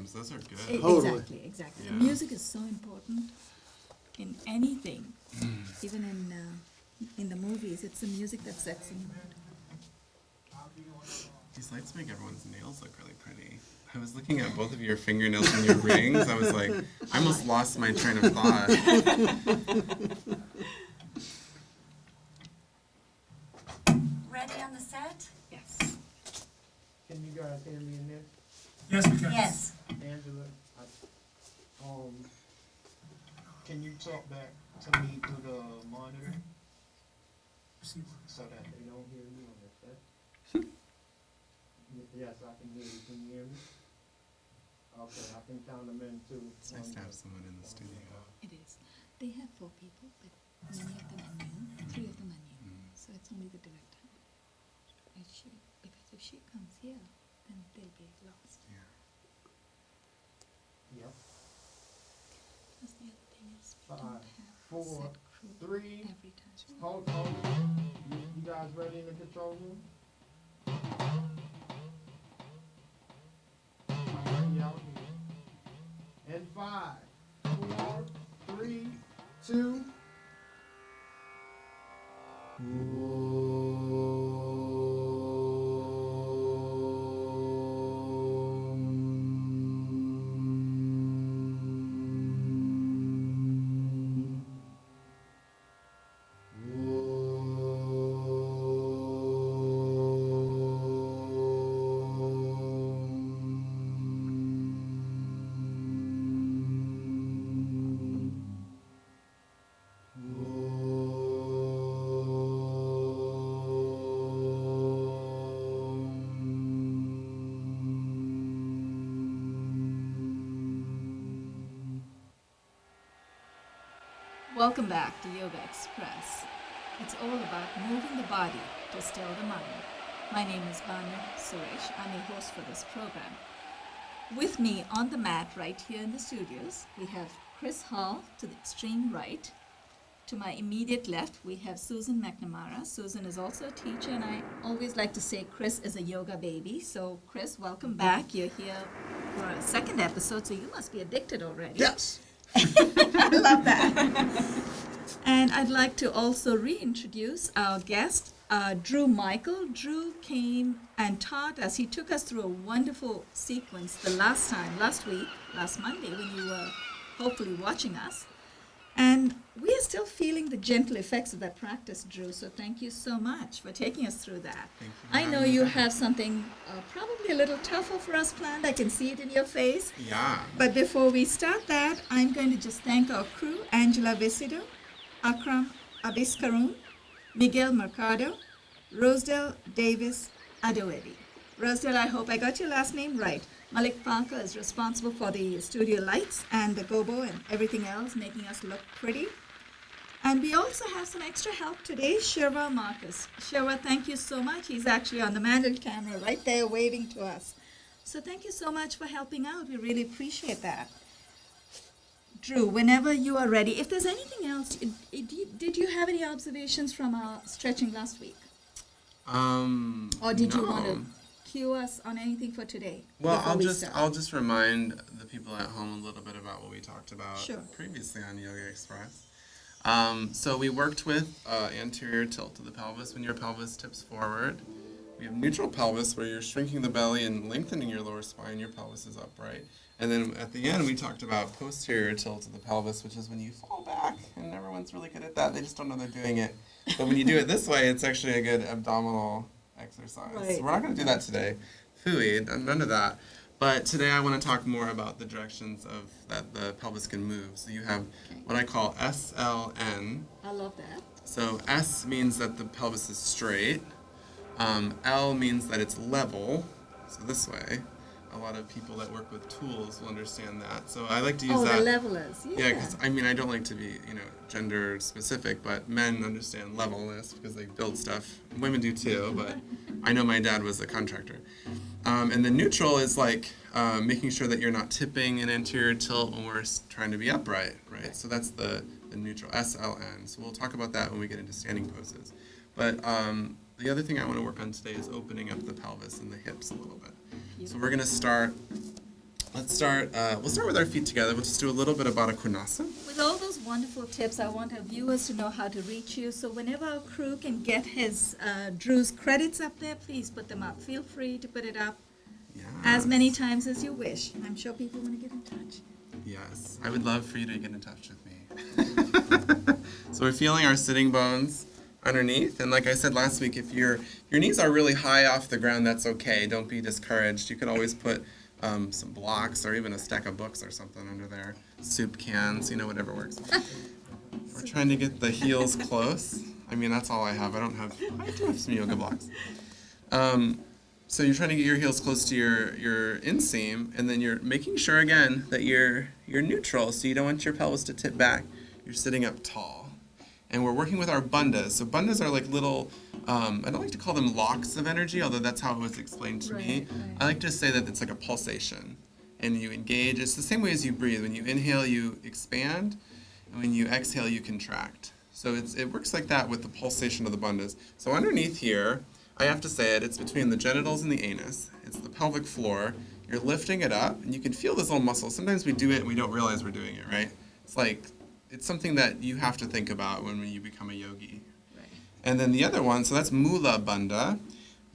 rhythms. Those are good. Totally. Exactly. Yeah. The music is so important in anything, even in the movies. It's the music that sets the mood. These lights make everyone's nails look really pretty. I was looking at both of your fingernails and your rings. I was like, I almost lost my train of thought. Ready on the set? Yes. Can you guys hear me in this? Yes, we can. Yes. Angela, can you talk back to me through the monitor so that they don't hear me on the set? Yes, I can hear you. Can you hear me? Okay, I can count them in too. It's nice to have someone in the studio. It is. They have 4 people, but many of them are new. 3 of them are new. So it's only the director. Because if she comes here, then they'll be lost. Yeah. Yep. Plus the other thing is we 5, don't have 4, set crew 3. every time. Hold. You guys ready in the control room? Out here. And 5, 4, 3, 2. Welcome back to Yoga Express. It's all about moving the body to still the mind. My name is Banu Suresh. I'm your host for this program. With me on the mat right here in the studios, we have Chris Hall to the extreme right. To my immediate left, we have Susan McNamara. Susan is also a teacher, and I always like to say Chris is a yoga baby. So, Chris, welcome back. You're here for a second episode, so you must be addicted already. Yes. I love that. And I'd like to also reintroduce our guest, Drue Michael. Drue came and taught us. He took us through a wonderful sequence the last Monday, when you were hopefully watching us. And we are still feeling the gentle effects of that practice, Drue. So thank you so much for taking us through that. Thank you for I know having me you back. have something probably a little tougher for us planned. I can see it in your face. Yeah. But before we start that, I'm going to just thank our crew, Angela Visido, Akram Abiskarun, Miguel Mercado, Rosedale Davis Adoebi. Rosedale, I hope I got your last name right. Malik Parker is responsible for the studio lights and the gobo and everything else, making us look pretty. And we also have some extra help today, Shirva Marcus. Shirva, thank you so much. He's actually on the mantle camera right there waving to us. So thank you so much for helping out. We really appreciate that. Drue, whenever you are ready, if there's anything else, did you have any observations from our stretching last week? Or did you want to cue us on anything for today? Well, before we start? I'll just remind the people at home a little bit about what we talked about Sure. previously on Yoga Express. So we worked with anterior tilt of the pelvis when your pelvis tips forward. We have neutral pelvis where you're shrinking the belly and lengthening your lower spine, your pelvis is upright. And then at the end we talked about posterior tilt of the pelvis, which is when you fall back, and everyone's really good at that. They just don't know they're doing it. But when you do it this way, it's actually a good abdominal exercise. Right. So we're not going to do that today. Phooey, none of that. But today I want to talk more about the directions of that the pelvis can move. So you have what I call SLN. I love that. So S means that the pelvis is straight. L means that it's level. So this way. A lot of people that work with tools will understand that. So I like to use that. Oh, the levelers. Yeah, because I don't like to be, gender specific, but men understand levelness because they build stuff. Women do too, but I know my dad was a contractor. And the neutral is like making sure that you're not tipping an anterior tilt when we're trying to be upright, right? So that's the neutral, SLN. So we'll talk about that when we get into standing poses. But the other thing I want to work on today is opening up the pelvis and the hips a little bit. So we're going to start Let's start. We'll start with our feet together. We'll just do a little bit of Baddha Konasana. With all those wonderful tips, I want our viewers to know how to reach you. So whenever our crew can get his Drue's credits up there, please put them up. Feel free to put it up as many times as you wish. I'm sure people want to get in touch. Yes, I would love for you to get in touch with me. So we're feeling our sitting bones underneath, and like I said last week, if your knees are really high off the ground, that's okay. Don't be discouraged. You can always put some blocks or even a stack of books or something under there. Soup cans, whatever works. We're trying to get the heels close. I mean, that's all I have. I do have some yoga blocks. So you're trying to get your heels close to your inseam, and then you're making sure again that you're neutral, so you don't want your pelvis to tip back. You're sitting up tall. And we're working with our bandhas. So bandhas are like little, I don't like to call them locks of energy, although that's how it was explained to me. Right. I like to say that it's like a pulsation. And you engage. It's the same way as you breathe. When you inhale, you expand. And when you exhale, you contract. So it works like that with the pulsation of the bandhas. So underneath here, I have to say it's between the genitals and the anus. It's the pelvic floor. You're lifting it up, and you can feel this little muscle. Sometimes we do it and we don't realize we're doing it, right? It's something that you have to think about when you become a yogi. Right. And then the other one, so that's Mula Bandha.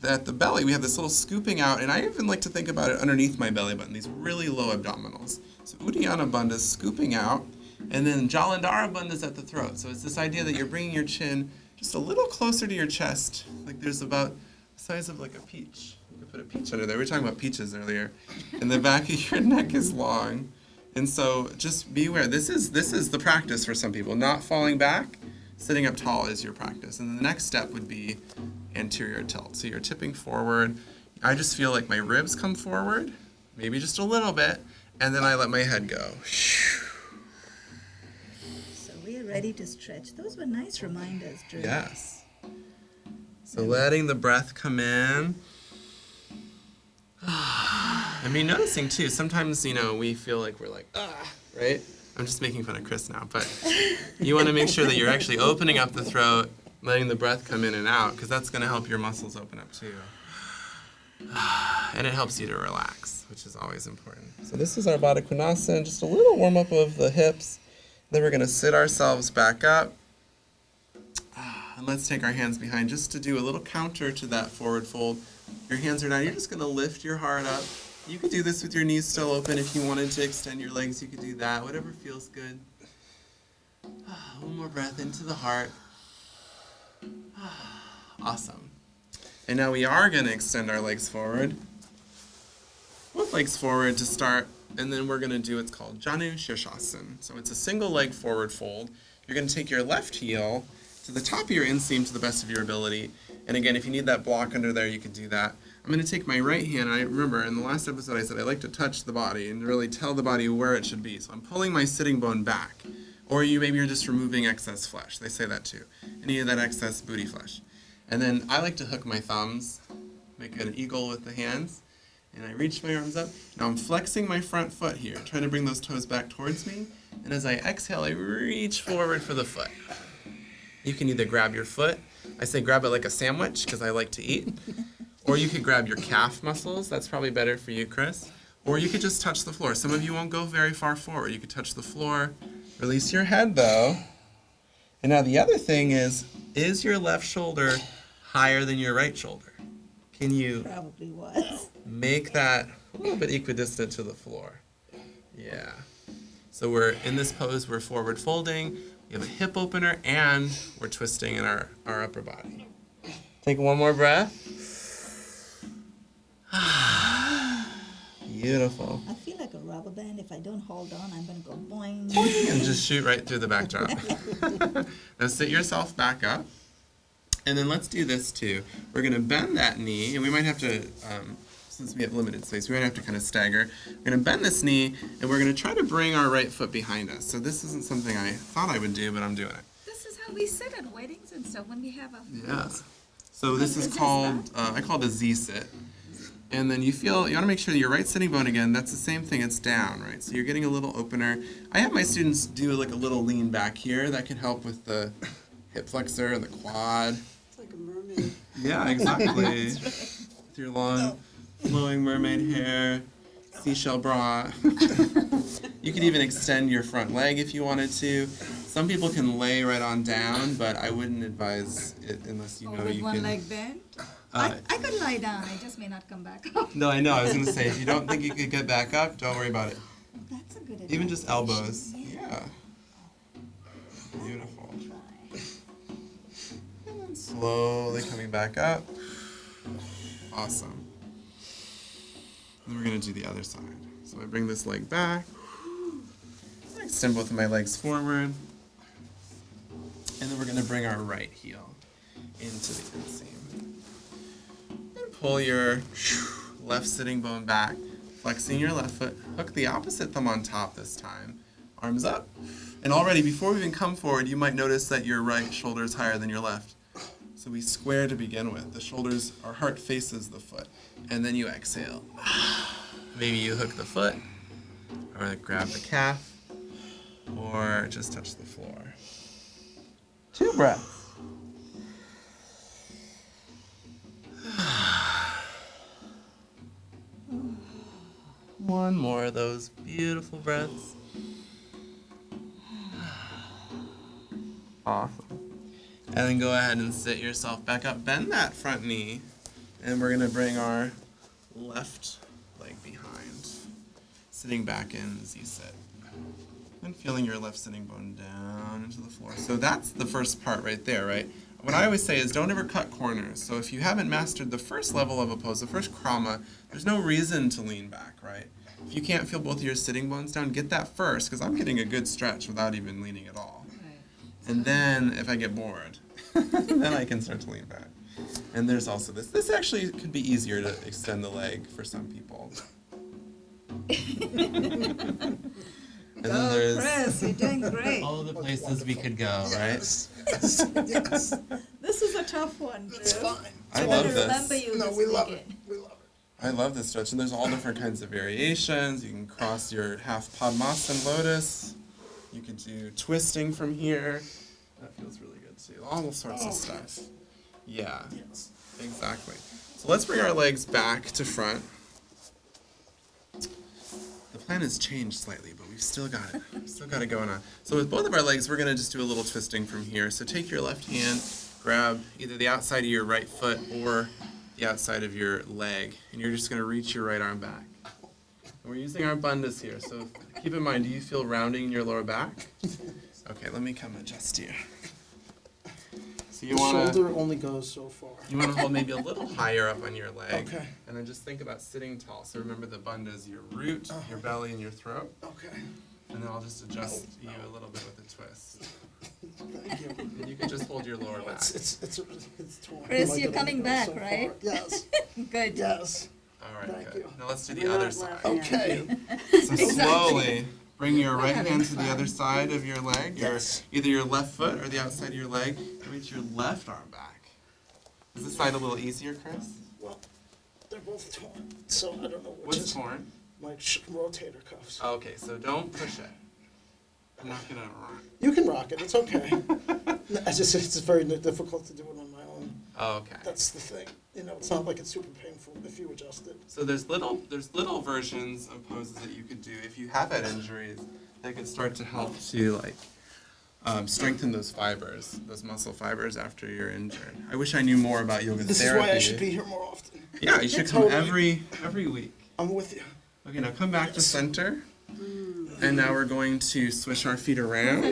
At the belly, we have this little scooping out, and I even like to think about it underneath my belly button, these really low abdominals. So Uddiyana Bandha is scooping out, and then Jalandhara Bandha is at the throat. So it's this idea that you're bringing your chin just a little closer to your chest, like there's about the size of like a peach. You could put a peach under there. We were talking about peaches earlier. And the back of your neck is long. And so just be aware, this is the practice for some people. Not falling back, sitting up tall is your practice. And then the next step would be anterior tilt. So you're tipping forward. I just feel like my ribs come forward, maybe just a little bit, and then I let my head go. So we are ready to stretch. Those were nice reminders, Drew. Yes. So letting the breath come in. I mean, noticing too, sometimes, we feel like we're like, right? I'm just making fun of Chris now, but you want to make sure that you're actually opening up the throat, letting the breath come in and out, because that's going to help your muscles open up too. And it helps you to relax, which is always important. So this is our Baddha Konasana, just a little warm up of the hips. Then we're going to sit ourselves back up. And let's take our hands behind just to do a little counter to that forward fold. Your hands are down. You're just going to lift your heart up. You could do this with your knees still open. If you wanted to extend your legs, you could do that. Whatever feels good. One more breath into the heart. Awesome. And now we are going to extend our legs forward. Both legs forward to start. And then we're going to do what's called Janu Shirshasana. So it's a single leg forward fold. You're going to take your left heel to the top of your inseam to the best of your ability. And again, if you need that block under there, you can do that. I'm going to take my right hand, and I remember in the last episode I said I like to touch the body and really tell the body where it should be. So I'm pulling my sitting bone back. Or maybe you're just removing excess flesh. They say that too. Any of that excess booty flesh. And then I like to hook my thumbs, make an eagle with the hands, and I reach my arms up. Now I'm flexing my front foot here, trying to bring those toes back towards me. And as I exhale, I reach forward for the foot. You can either grab your foot. I say grab it like a sandwich because I like to eat. Or you could grab your calf muscles. That's probably better for you, Chris. Or you could just touch the floor. Some of you won't go very far forward. You could touch the floor. Release your head, though. And now the other thing is your left shoulder higher than your right shoulder? Can you Probably was. make that a little bit equidistant to the floor? Yeah. So we're in this pose, we're forward folding. We have a hip opener, and we're twisting in our upper body. Take one more breath. Beautiful. I feel like a rubber band. If I don't hold on, I'm going to go boing. And just shoot right through the backdrop. Now sit yourself back up. And then let's do this too. We're going to bend that knee, and we might have to, since we have limited space, we might have to kind of stagger. We're going to bend this knee, and we're going to try to bring our right foot behind us. So this isn't something I thought I would do, but I'm doing it. This is how we sit at weddings and stuff when we have a... Yeah. So this is called, I call it a Z-sit. And then you want to make sure that your right sitting bone again, that's the same thing, it's down, right? So you're getting a little opener. I have my students do like a little lean back here. That can help with the hip flexor and the quad. It's like a mermaid. Yeah, exactly. With your long, flowing mermaid hair. seashell bra. You could even extend your front leg if you wanted to. Some people can lay right on down, but I wouldn't advise it unless you know with you one can. leg bent? Uh, I could lie down, I just may not come back up. No, I know. I was going to say, if you don't think you could get back up, don't worry about it. That's a good advice. Even just elbows. Yeah. Beautiful. Try. And then slowly coming back up. Awesome. And we're going to do the other side. So I bring this leg back. I extend both of my legs forward. And then we're going to bring our right heel into the inseam. And pull your left sitting bone back, flexing your left foot. Hook the opposite thumb on top this time. Arms up. And already, before we even come forward, you might notice that your right shoulder is higher than your left. So we square to begin with. The shoulders, our heart faces the foot. And then you exhale. Maybe you hook the foot, or grab the calf, or just touch the floor. 2 breaths. One more of those beautiful breaths. Awesome. And then go ahead and sit yourself back up. Bend that front knee. And we're going to bring our left leg behind. Sitting back in as you sit. And feeling your left sitting bone down into the floor. So that's the first part right there, right? What I always say is don't ever cut corners. So if you haven't mastered the first level of a pose, the first krama, there's no reason to lean back, right? If you can't feel both of your sitting bones down, get that first, because I'm getting a good stretch without even leaning at all. And then, if I get bored, then I can start to lean back. And there's also this. This actually could be easier to extend the leg for some people. And then there's Chris, you're doing great. all the places we could go, right? Yes. Yes. This is a tough one, Drew. It's fine. I I'm love gonna this. remember you No, this we love it. weekend. We love it. I love this stretch, and there's all different kinds of variations. You can cross your half Padmasana lotus. You could do twisting from here. That feels really good too. All sorts of stuff. Yeah, Yes. exactly. So let's bring our legs back to front. The plan has changed slightly, but we've still got it. We've still got it going on. So with both of our legs, we're going to just do a little twisting from here. So take your left hand, grab either the outside of your right foot or the outside of your leg, and you're just going to reach your right arm back. And we're using our bandhas here, so keep in mind, do you feel rounding in your lower back? Okay, let me come adjust you. So you The want shoulder to only goes so far. hold maybe a little higher up on your leg. Okay. And then just think about sitting tall. So remember the bandhas, your root, your belly, and your throat. Okay. And then I'll just adjust you a little bit with a twist. Thank you. And you can just hold your lower back. It's torn. Chris, Like, you're it coming only goes back, so far. right? Yes. Good. Yes. All right, Thank good. you. Now let's do We're the other not side. laughing at Okay. So slowly bring your right having hand to the fun. other side of your leg, or Yes. either your left foot or the outside of your leg. Reach your left arm back. Is this side a little easier, Chris? Well, they're both torn, so I don't know which What's is torn? my rotator cuffs. Okay, so don't push it. I'm not gonna. You can rock it. It's okay. It's very difficult to do it on my own. Oh, okay. That's the thing. You know, it's not like it's super painful if you adjust it. So there's little versions of poses that you could do if you have had injuries that could start to help to strengthen those fibers, those muscle fibers after you're injured. I wish I knew more about yoga This therapy. is why I should be here more often. Yeah, you should come Totally. every week. I'm with you. Okay, now come back to center. And now we're going to swish our feet around.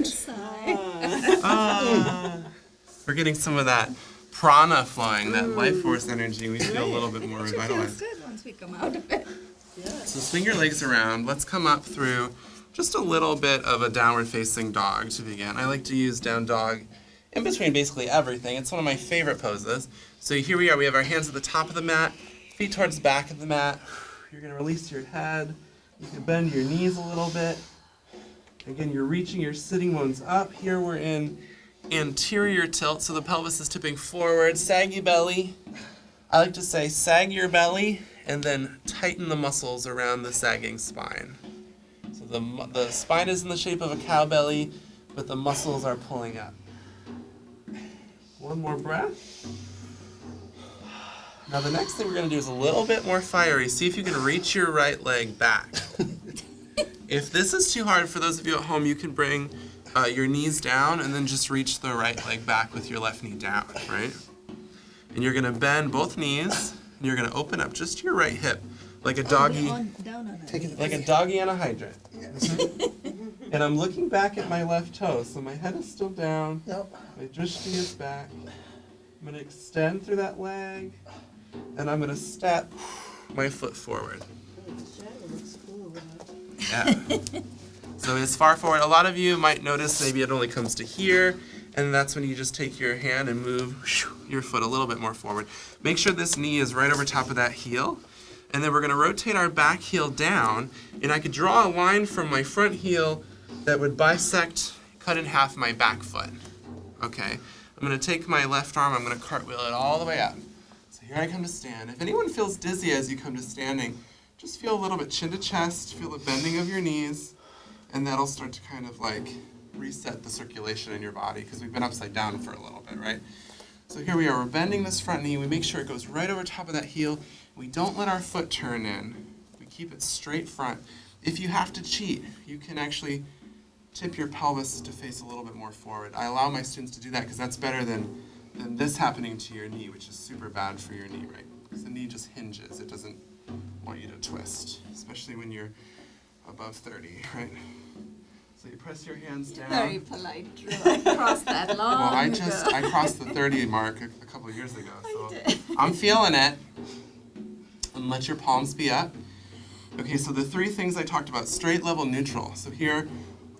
We're getting some of that prana flowing, that life force energy. We feel a little bit more It feels revitalized. good once we come out of it. So swing your legs around. Let's come up through just a little bit of a downward facing dog to begin. I like to use down dog in between basically everything. It's one of my favorite poses. So here we are. We have our hands at the top of the mat, feet towards the back of the mat. You're going to release your head. You can bend your knees a little bit. Again, you're reaching your sitting bones up. Here we're in anterior tilt, so the pelvis is tipping forward. Sag your belly. I like to say sag your belly and then tighten the muscles around the sagging spine. So the spine is in the shape of a cow belly, but the muscles are pulling up. One more breath. Now the next thing we're going to do is a little bit more fiery. See if you can reach your right leg back. If this is too hard for those of you at home, you can bring your knees down and then just reach the right leg back with your left knee down, right? And you're going to bend both knees, and you're going to open up just your right hip, like a doggy, like a doggy on a hydrant. And I'm looking back at my left toe, so my head is still down, my drishti is back. I'm going to extend through that leg, and I'm going to step my foot forward. Yeah. So as far forward, a lot of you might notice maybe it only comes to here, and that's when you just take your hand and move your foot a little bit more forward. Make sure this knee is right over top of that heel, and then we're going to rotate our back heel down, and I could draw a line from my front heel that would bisect, cut in half my back foot. Okay, I'm going to take my left arm, I'm going to cartwheel it all the way up. So here I come to stand. If anyone feels dizzy as you come to standing, just feel a little bit chin to chest, feel the bending of your knees, and that'll start to kind of like reset the circulation in your body because we've been upside down for a little bit, right? So here we are, we're bending this front knee, we make sure it goes right over top of that heel. We don't let our foot turn in. We keep it straight front. If you have to cheat, you can actually tip your pelvis to face a little bit more forward. I allow my students to do that because that's better than this happening to your knee, which is super bad for your knee, right? Because the knee just hinges. It doesn't want you to twist, especially when you're above 30, right? So you press your hands down. Very polite, Drue. I crossed that long Well, I ago. crossed the 30 mark a couple of years ago, so I'm feeling it. And let your palms be up. Okay, so the three things I talked about, straight, level, neutral. So here,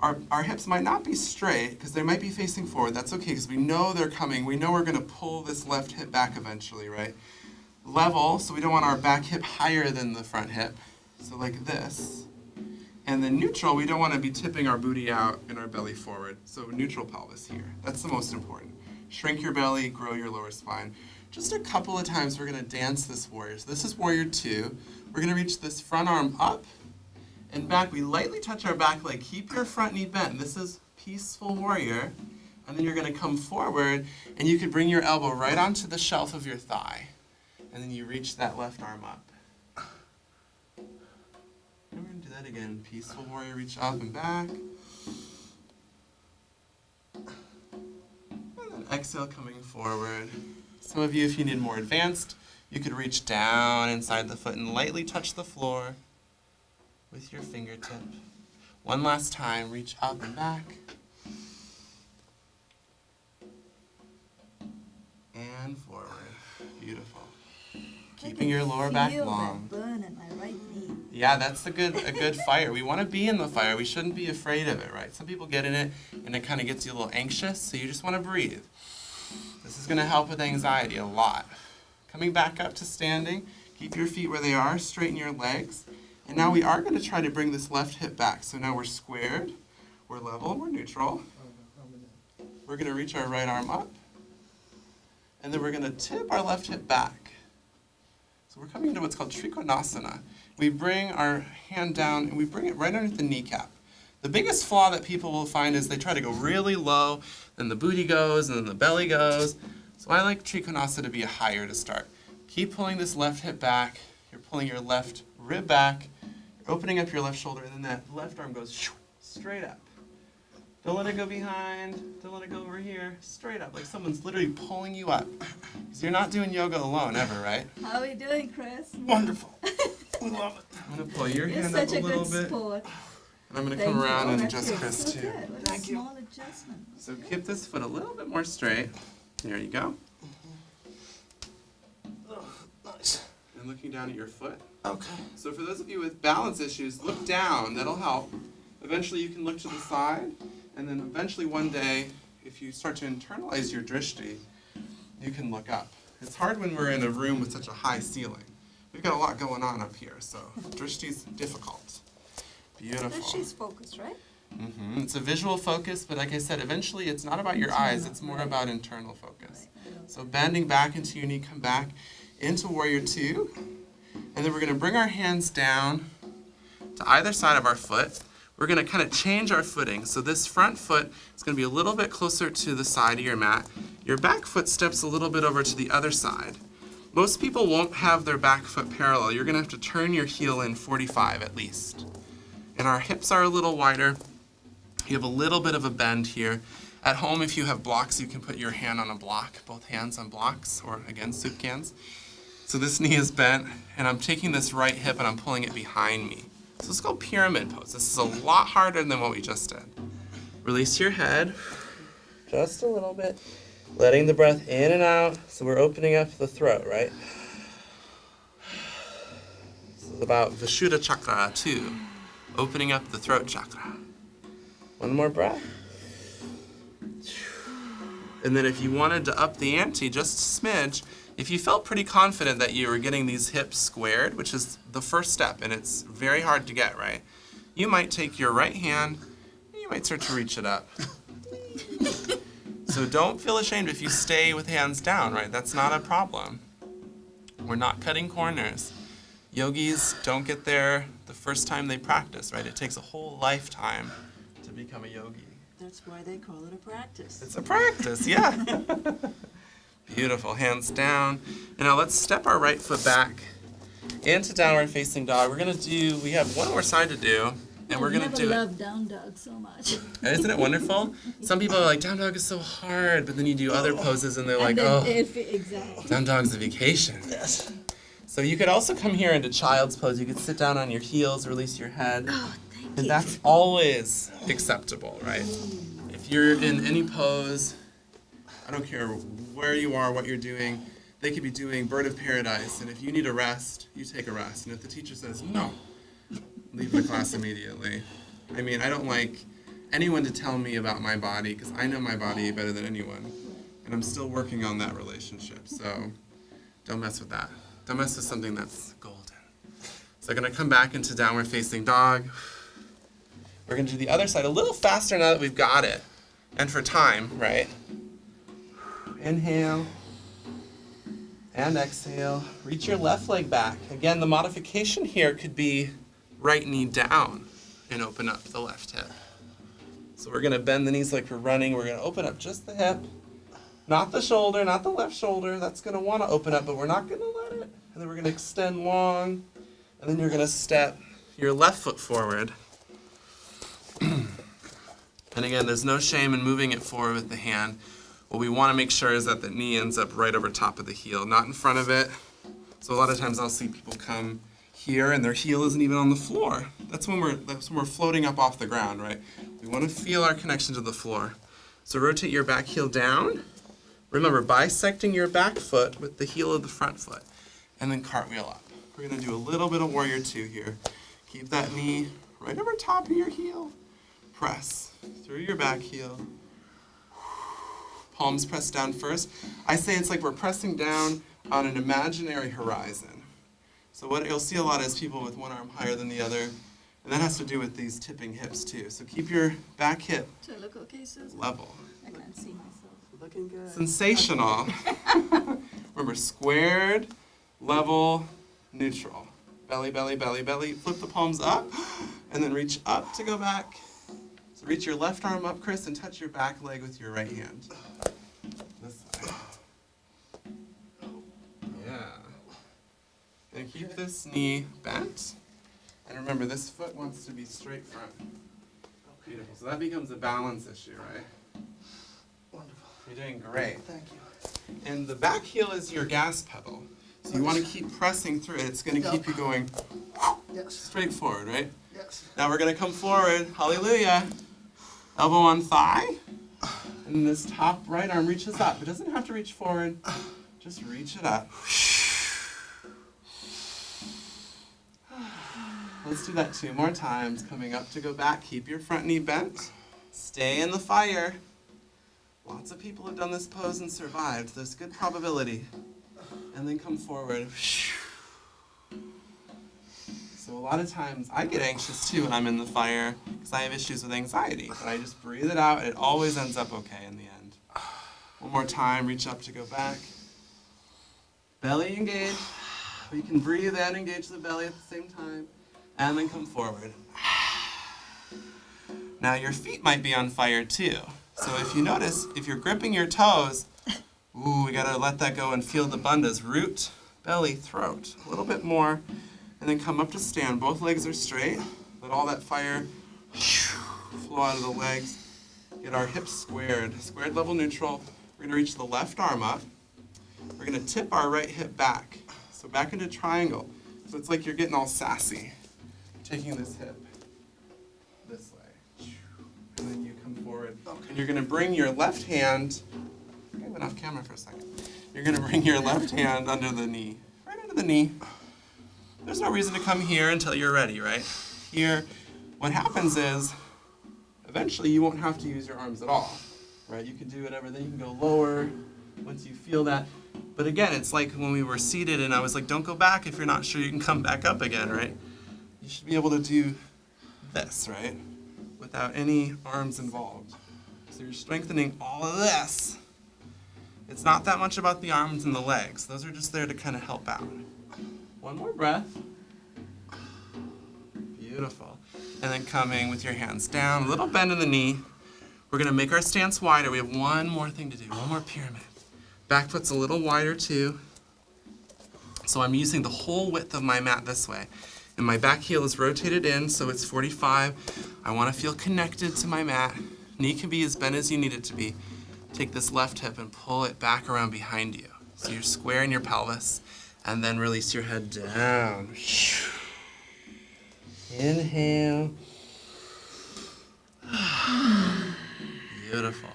our hips might not be straight because they might be facing forward. That's okay because we know they're coming. We know we're going to pull this left hip back eventually, right? Level, so we don't want our back hip higher than the front hip. So like this. And then neutral, we don't want to be tipping our booty out and our belly forward. So neutral pelvis here. That's the most important. Shrink your belly, grow your lower spine. Just a couple of times we're going to dance this warrior. So this is warrior 2. We're going to reach this front arm up and back. We lightly touch our back leg. Keep your front knee bent. This is peaceful warrior. And then you're going to come forward and you could bring your elbow right onto the shelf of your thigh. And then you reach that left arm up. And we're going to do that again. Peaceful warrior, reach up and back. And then exhale, coming forward. Some of you, if you need more advanced, you could reach down inside the foot and lightly touch the floor with your fingertip. One last time, reach up and back. And forward. Beautiful. Keeping your lower back long. Feel that burn in my right knee. Yeah, that's a good fire. We want to be in the fire. We shouldn't be afraid of it, right? Some people get in it and it kind of gets you a little anxious, so you just want to breathe. This is going to help with anxiety a lot. Coming back up to standing, keep your feet where they are, straighten your legs. And now we are going to try to bring this left hip back. So now we're squared, we're level, we're neutral. We're going to reach our right arm up. And then we're going to tip our left hip back. So we're coming into what's called Trikonasana. We bring our hand down and we bring it right underneath the kneecap. The biggest flaw that people will find is they try to go really low, then the booty goes, and then the belly goes. So I like Trikonasana to be higher to start. Keep pulling this left hip back. You're pulling your left rib back. You're opening up your left shoulder, and then that left arm goes straight up. Don't let it go behind. Don't let it go over here. Straight up, like someone's literally pulling you up. Because you're not doing yoga alone ever, right? How are we doing, Chris? Wonderful. We love it. I'm going to pull your You're hand up such a a little good bit. sport. And I'm going to Thank come you. around Oh, and that's adjust good. Chris So too. good. What a small adjustment. So keep this foot a little bit more straight. There you go. Oh, nice. And looking down at your foot. Okay. So for those of you with balance issues, look down. That'll help. Eventually you can look to the side. And then eventually one day, if you start to internalize your drishti, you can look up. It's hard when we're in a room with such a high ceiling. We've got a lot going on up here, so drishti's difficult. Beautiful. She's focused, right? It's a visual focus, but like I said, eventually it's not about your eyes, it's more about internal focus. So bending back into your knee, come back into warrior 2. And then we're going to bring our hands down to either side of our foot. We're going to kind of change our footing. So this front foot is going to be a little bit closer to the side of your mat. Your back foot steps a little bit over to the other side. Most people won't have their back foot parallel. You're going to have to turn your heel in 45 at least. And our hips are a little wider. You have a little bit of a bend here. At home, if you have blocks, you can put your hand on a block, both hands on blocks, or again, soup cans. So this knee is bent, and I'm taking this right hip and I'm pulling it behind me. So this is called pyramid pose. This is a lot harder than what we just did. Release your head, just a little bit. Letting the breath in and out, so we're opening up the throat, right? This is about Vishuddha chakra too, opening up the throat chakra. One more breath. And then if you wanted to up the ante just a smidge, if you felt pretty confident that you were getting these hips squared, which is the first step, and it's very hard to get, right? You might take your right hand, and you might start to reach it up. So don't feel ashamed if you stay with hands down, right? That's not a problem. We're not cutting corners. Yogis don't get there the first time they practice, right? It takes a whole lifetime to become a yogi. That's why they call it a practice. It's a practice, yeah. Beautiful, hands down. And now let's step our right foot back into downward facing dog. We have one more side to do, and we're gonna do it. I love down dog so much. Isn't it wonderful? Some people are like, down dog is so hard, but then you do other poses and they're like, oh, Exactly. down dog's a vacation. Yes. So you could also come here into child's pose. You could sit down on your heels, release your head. Oh, thank you. And that's always acceptable, right? If you're in any pose, I don't care where you are, what you're doing, they could be doing bird of paradise, and if you need a rest, you take a rest. And if the teacher says no, leave the class immediately. I mean, I don't like anyone to tell me about my body, because I know my body better than anyone. And I'm still working on that relationship, so don't mess with that. Don't mess with something that's golden. So I'm going to come back into downward facing dog. We're going to do the other side a little faster now that we've got it. And for time, right? Inhale. And exhale. Reach your left leg back. Again, the modification here could be right knee down and open up the left hip. So we're going to bend the knees like we're running. We're going to open up just the hip. Not the shoulder, not the left shoulder. That's going to want to open up, but we're not going to let it. And then we're going to extend long. And then you're going to step your left foot forward. And again, there's no shame in moving it forward with the hand. What we want to make sure is that the knee ends up right over top of the heel, not in front of it. So a lot of times I'll see people come here and their heel isn't even on the floor. That's when we're floating up off the ground, right? We want to feel our connection to the floor. So rotate your back heel down. Remember, bisecting your back foot with the heel of the front foot. And then cartwheel up. We're going to do a little bit of warrior two here. Keep that knee right over top of your heel. Press through your back heel. Palms pressed down first. I say it's like we're pressing down on an imaginary horizon. So what you'll see a lot is people with one arm higher than the other. And that has to do with these tipping hips too. So keep your back hip Do I look okay, Susan? level. I can't see myself. Looking good. Sensational. Remember, squared, level, neutral. Belly, belly, belly, belly. Flip the palms up, and then reach up to go back. So reach your left arm up, Chris, and touch your back leg with your right hand. This side. Yeah. And keep this knee bent. And remember, this foot wants to be straight front. Beautiful. So that becomes a balance issue, right? Wonderful. You're doing great. Thank you. And the back heel is your gas pedal. So you want to keep pressing through it. It's going to keep you going Yes. straight forward, right? Yes. Now we're going to come forward. Hallelujah. Elbow on thigh. And this top right arm reaches up. It doesn't have to reach forward. Just reach it up. Let's do that 2 more times. Coming up to go back. Keep your front knee bent. Stay in the fire. Lots of people have done this pose and survived. There's good probability. And then come forward. So a lot of times I get anxious too when I'm in the fire because I have issues with anxiety. But I just breathe it out and it always ends up okay in the end. One more time, reach up to go back. Belly engage. We can breathe and engage the belly at the same time. And then come forward. Now your feet might be on fire too. So if you notice, if you're gripping your toes, ooh, we gotta let that go and feel the bandhas. Root belly, throat. A little bit more. And then come up to stand. Both legs are straight. Let all that fire flow out of the legs. Get our hips squared. Squared level neutral. We're going to reach the left arm up. We're going to tip our right hip back. So back into triangle. So it's like you're getting all sassy. Taking this hip this way. And then you come forward. And you're going to bring your left hand. I went off camera for a second. You're going to bring your left hand under the knee. Right under the knee. There's no reason to come here until you're ready, right? Here, what happens is, eventually you won't have to use your arms at all, right? You can do whatever, then you can go lower once you feel that. But again, it's like when we were seated and I was like, don't go back if you're not sure you can come back up again, right? You should be able to do this, right? Without any arms involved. So you're strengthening all of this. It's not that much about the arms and the legs. Those are just there to kind of help out. One more breath. Beautiful. And then coming with your hands down, a little bend in the knee. We're going to make our stance wider. We have one more thing to do, one more pyramid. Back foot's a little wider too. So I'm using the whole width of my mat this way. And my back heel is rotated in, so it's 45. I want to feel connected to my mat. Knee can be as bent as you need it to be. Take this left hip and pull it back around behind you. So you're square in your pelvis. And then release your head down. Inhale. Beautiful.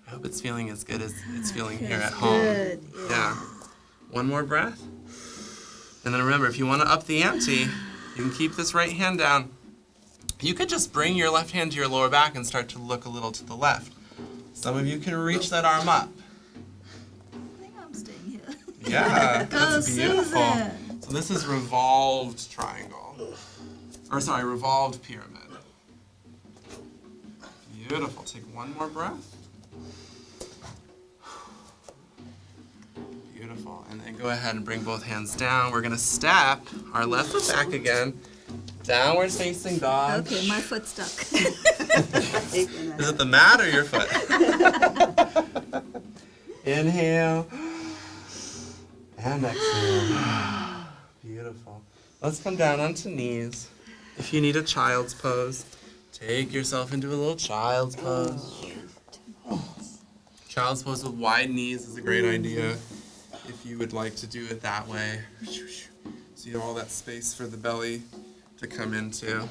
I hope it's feeling as good as it's feeling here at home. Good. Yeah. One more breath. And then remember, if you want to up the ante, you can keep this right hand down. You could just bring your left hand to your lower back and start to look a little to the left. Some of you can reach that arm up. I think I'm staying here. Yeah, that's Go, beautiful. Susan. So this is revolved triangle. Or sorry, revolved pyramid. Beautiful. Take one more breath. Beautiful. And then go ahead and bring both hands down. We're going to step our left foot back again. Downward facing dog. Okay, my foot's stuck. Is it the mat or your foot? Inhale. And exhale. Beautiful. Let's come down onto knees. If you need a child's pose, take yourself into a little child's pose. Child's pose with wide knees is a great idea if you would like to do it that way. So you have all that space for the belly to come into.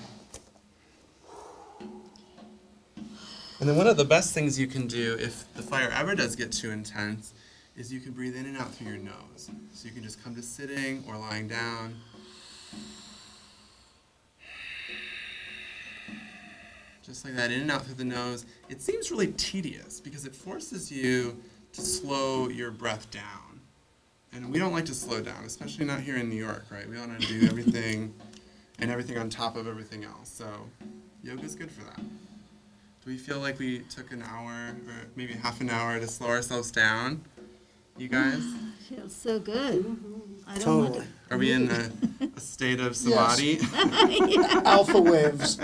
And then one of the best things you can do if the fire ever does get too intense is you can breathe in and out through your nose. So you can just come to sitting or lying down. Just like that, in and out through the nose. It seems really tedious because it forces you to slow your breath down. And we don't like to slow down, especially not here in New York, right? We want to do everything and everything on top of everything else. So yoga's good for that. Do we feel like we took an hour or maybe half an hour to slow ourselves down? You guys? Feels so good. I don't Totally. want Are we in a state of samadhi? Alpha waves.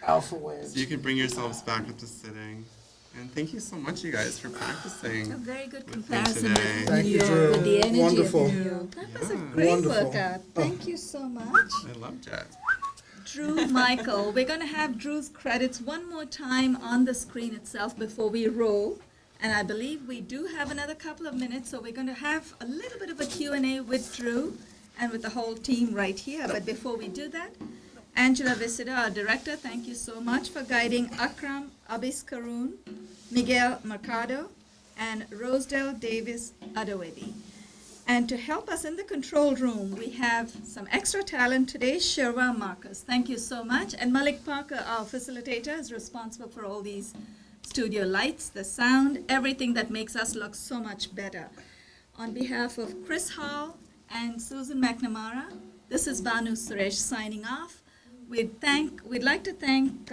Alpha waves. So you can bring yourselves back up to sitting. And thank you so much, you guys, for a practicing. very good with me comparison today. with Thank you, New York, Drew. with the energy Wonderful. of New York. That was a Yeah. great Wonderful. workout. Thank you so much. I loved it. Drew Michael. We're going to have Drew's credits one more time on the screen itself before we roll. And I believe we do have another couple of minutes, so we're going to have a little bit of a Q&A with Drew and with the whole team right here. But before we do that, Angela Visita, our director, thank you so much for guiding Akram Abiskarun, Miguel Mercado, and Rosedale Davis Adewedi. And to help us in the control room, we have some extra talent today, Sherwa Marcus. Thank you so much. And Malik Parker, our facilitator, is responsible for all these studio lights, the sound, everything that makes us look so much better. On behalf of Chris Hall and Susan McNamara, this is Banu Suresh signing off. We'd like to thank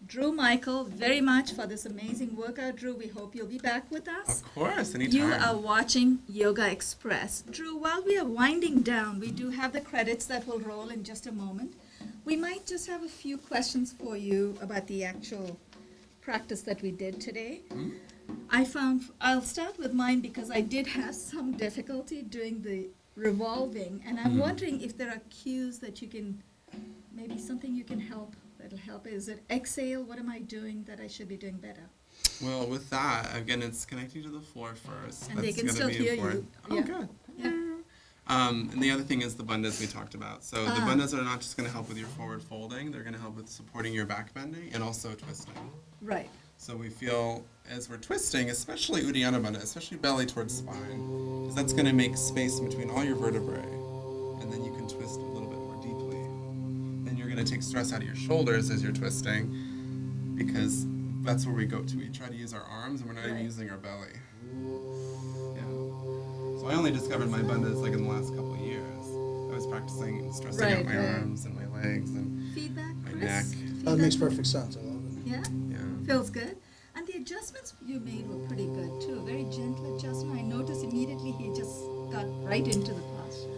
Drew Michael very much for this amazing workout. Drew, we hope you'll be back with us. Of course, anytime. You are watching Yogaxpress. Drew, while we are winding down, we do have the credits that will roll in just a moment. We might just have a few questions for you about the actual practice that we did today. I'll start with mine because I did have some difficulty doing the revolving, and I'm wondering if there are cues that you can, maybe something you can help, that'll help. Is it exhale? What am I doing that I should be doing better? Well, with that, again, it's connecting to the floor first. And they can gonna still be hear important. you. Oh, Yeah. good. Yeah. And the other thing is the bandhas we talked about. So the bandhas are not just going to help with your forward folding, they're going to help with supporting your back bending and also twisting. Right. So we feel as we're twisting, especially Uddiyana Bandha, especially belly towards spine, because that's going to make space between all your vertebrae, and then you can twist a little bit more deeply. Then you're going to take stress out of your shoulders as you're twisting, because that's where we go to. We try to use our arms, and we're not even using our belly. Yeah. So I only discovered my bandhas like in the last couple of years. I was practicing and stressing out my arms and my legs and Feedback, my Chris? neck. That makes perfect sense. I love it. Yeah? Yeah. Feels good. And the adjustments you made were pretty good too. Very gentle adjustment. I noticed immediately he just got right into the posture.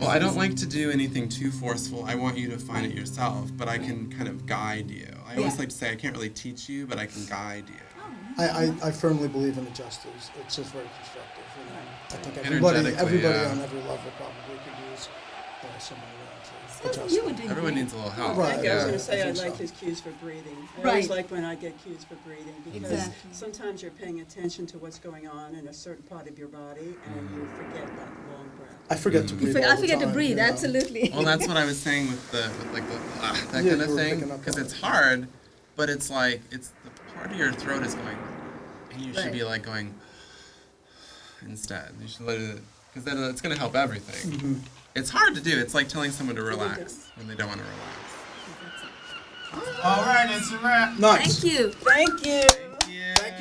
Well, I don't like to do anything too forceful. I want you to find it yourself, but I can kind of guide you. I always Yeah. like to say I can't really teach you, but I can guide you. I firmly believe in adjusters. It's just very constructive. You know? I think everybody Energetically, yeah. on every level probably could use somebody around to Susan, adjust. you were doing Everyone great. needs a little help. Right. I was Yeah, going I to say I think like so. his cues for breathing. I Right. always like when I get cues for breathing because Exactly. sometimes you're paying attention to what's going on in a certain part of your body and you forget that long breath. I forget to breathe. all I the forget to time, breathe, you know? absolutely. Well, that's what I was saying with that Yeah, kind you of were thing, picking up because on it's it. hard, but it's like it's the part of your throat is going, and you should be Right. like going instead. You should let it, because then it's going to help everything. Mm-hmm. It's hard to do. It's like telling someone to relax when they don't want to relax. All right, it's a wrap. Nice. Thank you. Thank you.